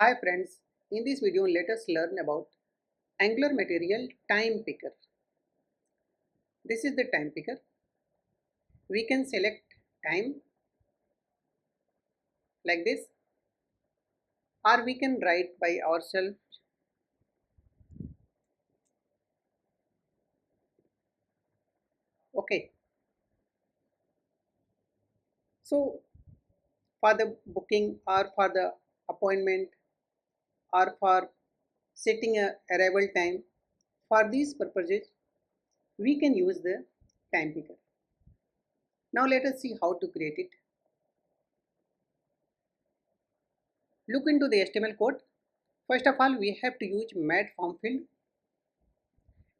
Hi friends, in this video let us learn about Angular material time picker. This is the time picker. We can select time like this, or we can write by ourselves. Okay, so for the booking or for the appointment or for setting a arrival time, for these purposes we can use the time picker. Now let us see how to create it. Look into the HTML code. First of all, we have to use mat form field.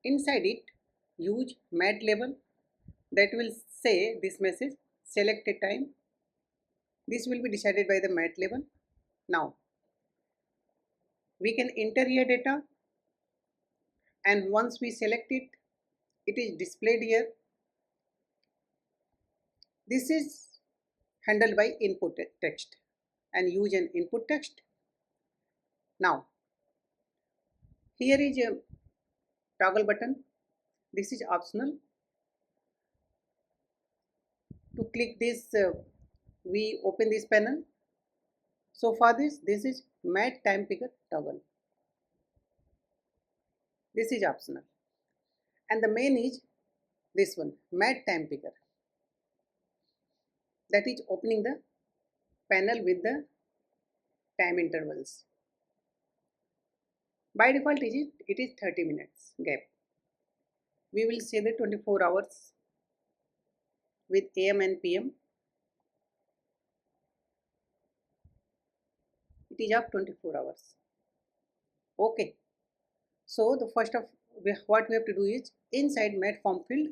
Inside it, use mat label that will say this message select a time. This will be decided by the mat label. Now we can enter here data, and once we select it, it is displayed here. This is handled by input text and use an input text. Now here is a toggle button. This is optional. To click this, we open this panel. So for this is mat-timepicker toggle. This is optional, and the main is this one, mat-timepicker, that is opening the panel with the time intervals. By default it is 30 minutes gap. We will say the 24 hours with AM and PM. It is of 24 hours. Okay, so the first of what we have to do is inside mat form field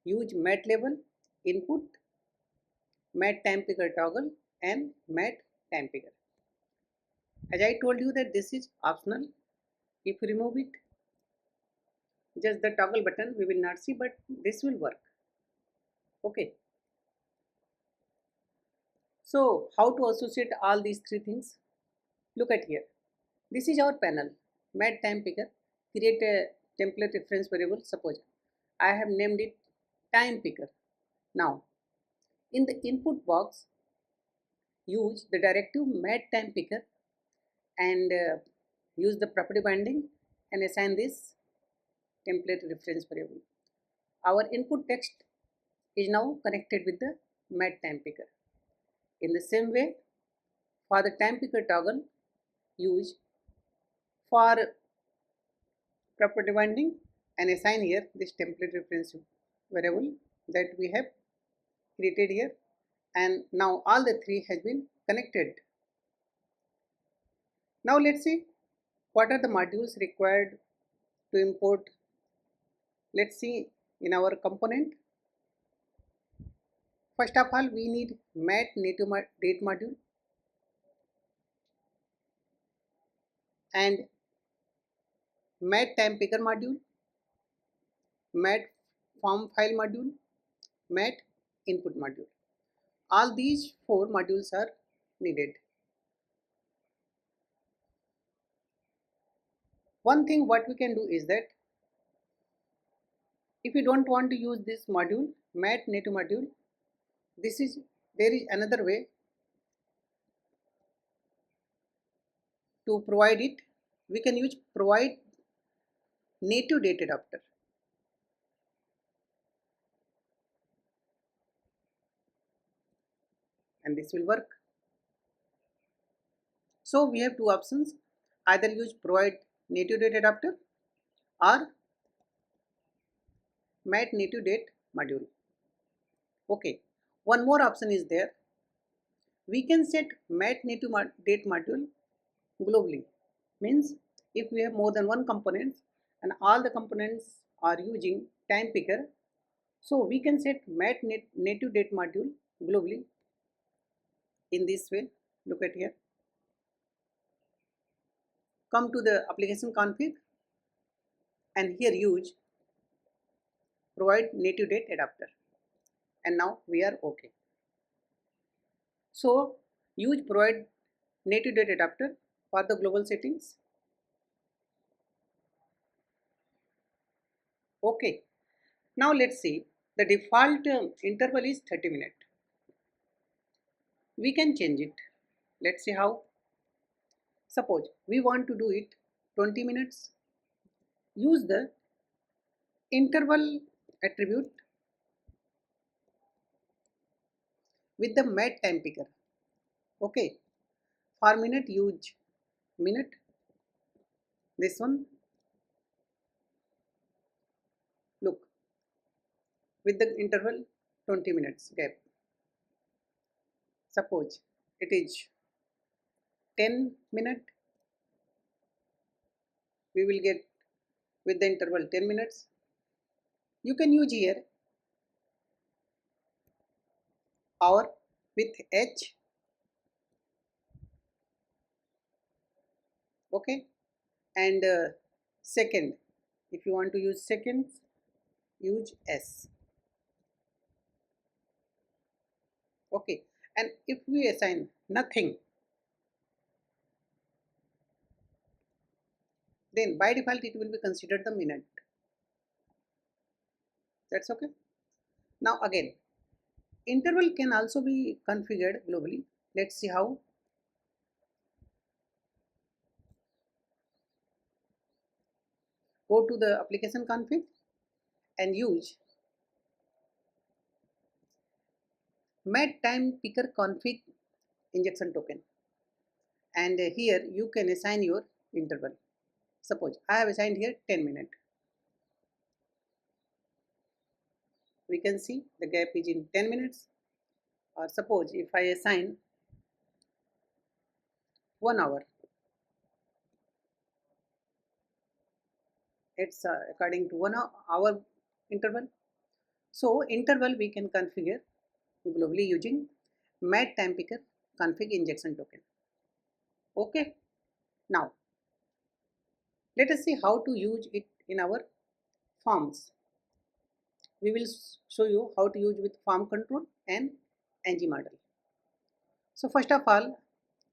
use mat label, input, mat-timepicker toggle and mat-timepicker. As I told you that this is optional. If you remove it, just the toggle button we will not see, but this will work. Okay, so how to associate all these three things? Look at here. This is our panel, mat-timepicker. Create a template reference variable. Suppose I have named it time picker. Now in the input box use the directive mat-timepicker and use the property binding and assign this template reference variable. Our input text is now connected with the mat-timepicker. In the same way, for the timepicker toggle, use for property binding and assign here this template reference variable that we have created here, and now all the three has been connected. Now let's see what are the modules required to import. Let's see in our component. First of all, we need mat native date module and mat-timepicker module, mat form file module, mat input module. All these four modules are needed. One thing what we can do is that if you don't want to use this module, mat native module, there is another way to provide it. We can use provide native date adapter. And this will work. So we have two options, either use provide native date adapter or mat native date module. Okay, one more option is there. We can set mat native date module globally. Means if we have more than one component and all the components are using time picker, so we can set mat native date module globally in this way. Look at here. Come to the application config and here use provide native date adapter, and now we are okay. So use provide native date adapter for the global settings. Okay, now let's see. The default interval is 30 minutes. We can change it. Let's see how. Suppose we want to do it 20 minutes. Use the interval attribute with the mat-timepicker. Okay, for minute use minute. This one, look, with the interval 20 minutes gap. Suppose it is 10 minutes, we will get with the interval 10 minutes. You can use here hour with H. Okay, and second, if you want to use seconds, use S. Okay, and if we assign nothing, then by default it will be considered the minute. That's okay. Now again, interval can also be configured globally. Let's see how. Go to the application config and use matTimepicker config injection token, and here you can assign your interval. Suppose I have assigned here 10 minutes. We can see the gap is in 10 minutes. Or suppose if I assign 1 hour, it's according to 1 hour interval. So interval we can configure globally using matTimepicker config injection token. Okay, now let us see how to use it in our forms. We will show you how to use with form control and ng model. So first of all,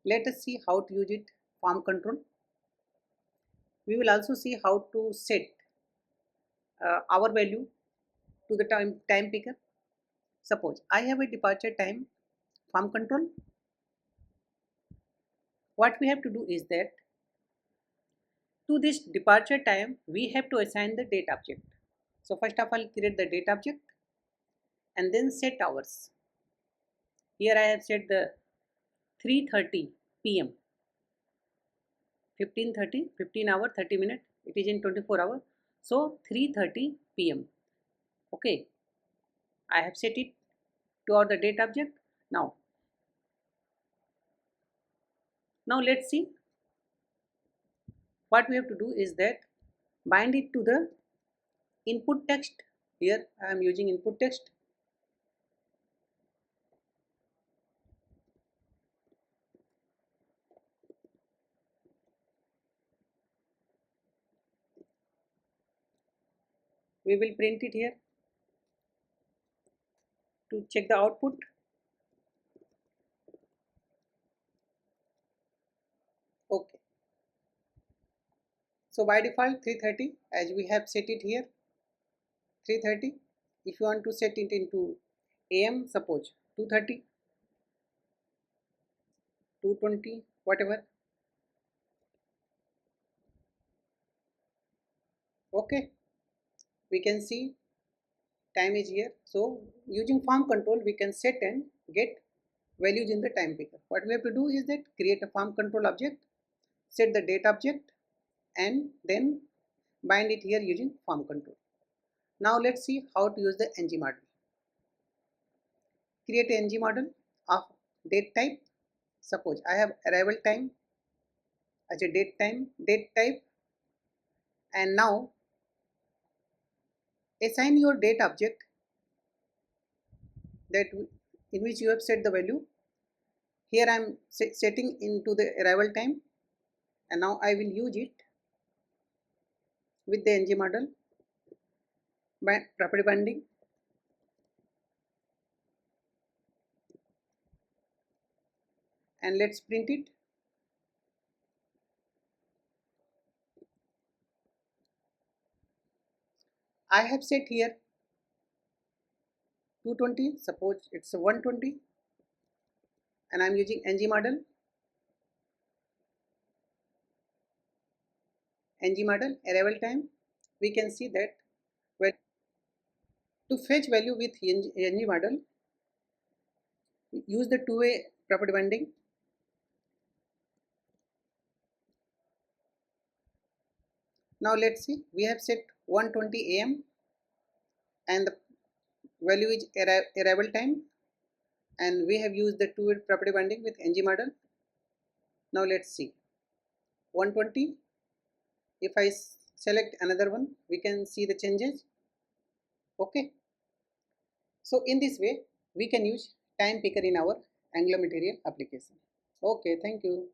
let us see how to use it form control. We will also see how to set our value to the time picker. Suppose I have a departure time form control. What we have to do is that to this departure time we have to assign the date object. So first of all, create the date object and then set hours. Here I have set the 3:30 p.m. 15 hour 30 minutes. It is in 24 hours. So 3:30 p.m. Okay, I have set it to the date object. Now let's see what we have to do is that bind it to the input text. Here I am using input text. We will print it here to check the output. Okay, so by default 3:30, as we have set it here 3:30. If you want to set it into AM, suppose 2:30, 2:20, whatever. Okay, we can see time is here. So using form control we can set and get values in the time picker. What we have to do is that create a form control object, set the date object, and then bind it here using form control. Now let's see how to use the ng model. Create a ng model of date type. Suppose I have arrival time as a date type, and now assign your date object that in which you have set the value. Here I am setting into the arrival time, and now I will use it with the ng model by property binding. And let's print it. I have set here 220, suppose it's 120, and I'm using ng model. ng model arrival time, we can see that, well, to fetch value with ng model, use the two-way property binding. Now let's see, we have set 120 am and the value is arrival time, and we have used the two-way property binding with ng model. Now let's see 120. If I select another one, we can see the changes. Okay, so in this way we can use time picker in our Angular material application. Okay, thank you.